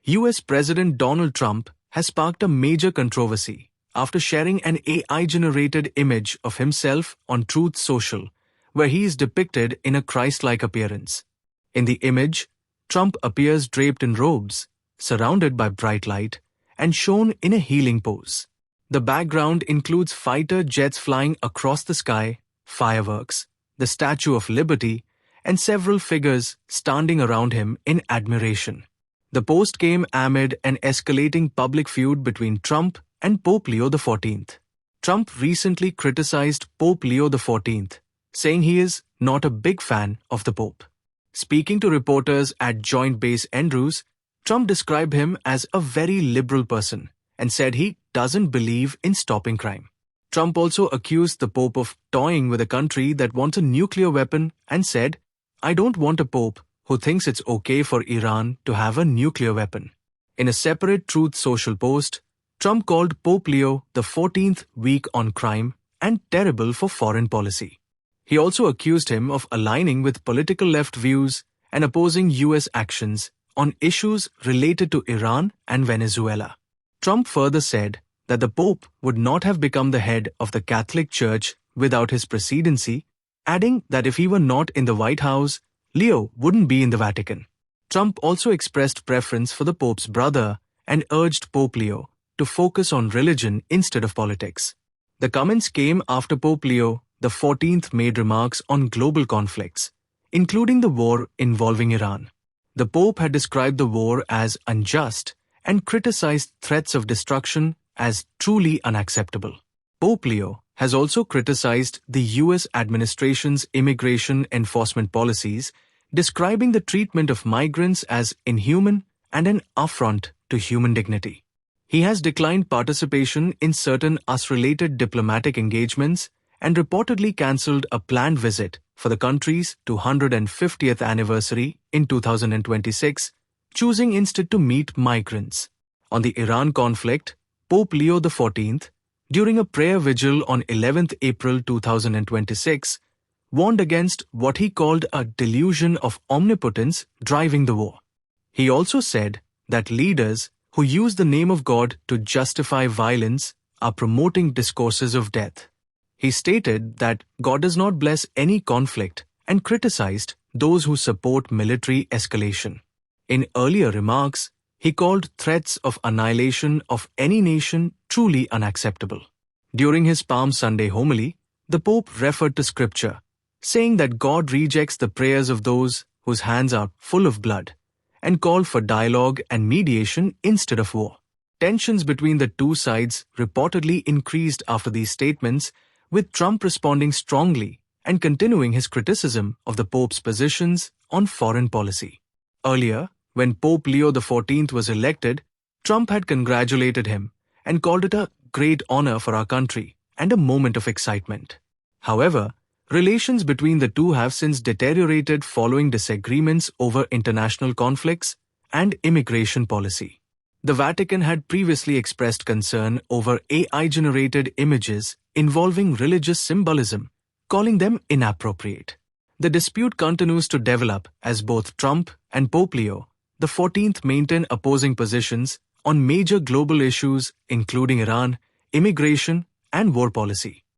US President Donald Trump has sparked a major controversy after sharing an AI-generated image of himself on Truth Social, where he is depicted in a Christ-like appearance. In the image, Trump appears draped in robes, surrounded by bright light, and shown in a healing pose. The background includes fighter jets flying across the sky, fireworks, the Statue of Liberty, and several figures standing around him in admiration. The post came amid an escalating public feud between Trump and Pope Leo XIV. Trump recently criticized Pope Leo XIV, saying he is not a big fan of the Pope. Speaking to reporters at Joint Base Andrews, Trump described him as a very liberal person and said he doesn't believe in stopping crime. Trump also accused the Pope of toying with a country that wants a nuclear weapon and said, "I don't want a Pope who thinks it's okay for Iran to have a nuclear weapon." In a separate Truth Social post, Trump called Pope Leo XIV weak on crime and terrible for foreign policy. He also accused him of aligning with political left views and opposing US actions on issues related to Iran and Venezuela. Trump further said that the Pope would not have become the head of the Catholic Church without his presidency, adding that if he were not in the White House, Leo wouldn't be in the Vatican. Trump also expressed preference for the Pope's brother and urged Pope Leo to focus on religion instead of politics. The comments came after Pope Leo XIV made remarks on global conflicts, including the war involving Iran. The Pope had described the war as unjust and criticized threats of destruction as truly unacceptable. Pope Leo has also criticized the US administration's immigration enforcement policies, describing the treatment of migrants as inhuman and an affront to human dignity. He has declined participation in certain US-related diplomatic engagements and reportedly cancelled a planned visit for the country's 250th anniversary in 2026, choosing instead to meet migrants. On the Iran conflict, Pope Leo XIV, during a prayer vigil on 11th April 2026, warned against what he called a delusion of omnipotence driving the war. He also said that leaders who use the name of God to justify violence are promoting discourses of death. He stated that God does not bless any conflict and criticized those who support military escalation. In earlier remarks, he called threats of annihilation of any nation truly unacceptable. During his Palm Sunday homily, the Pope referred to Scripture, saying that God rejects the prayers of those whose hands are full of blood, and called for dialogue and mediation instead of war. Tensions between the two sides reportedly increased after these statements, with Trump responding strongly and continuing his criticism of the Pope's positions on foreign policy. Earlier, when Pope Leo XIV was elected, Trump had congratulated him and called it a great honor for our country and a moment of excitement. However, relations between the two have since deteriorated following disagreements over international conflicts and immigration policy. The Vatican had previously expressed concern over AI-generated images involving religious symbolism, calling them inappropriate. The dispute continues to develop as both Trump and Pope Leo XIV maintain opposing positions on major global issues including Iran, immigration, and war policy.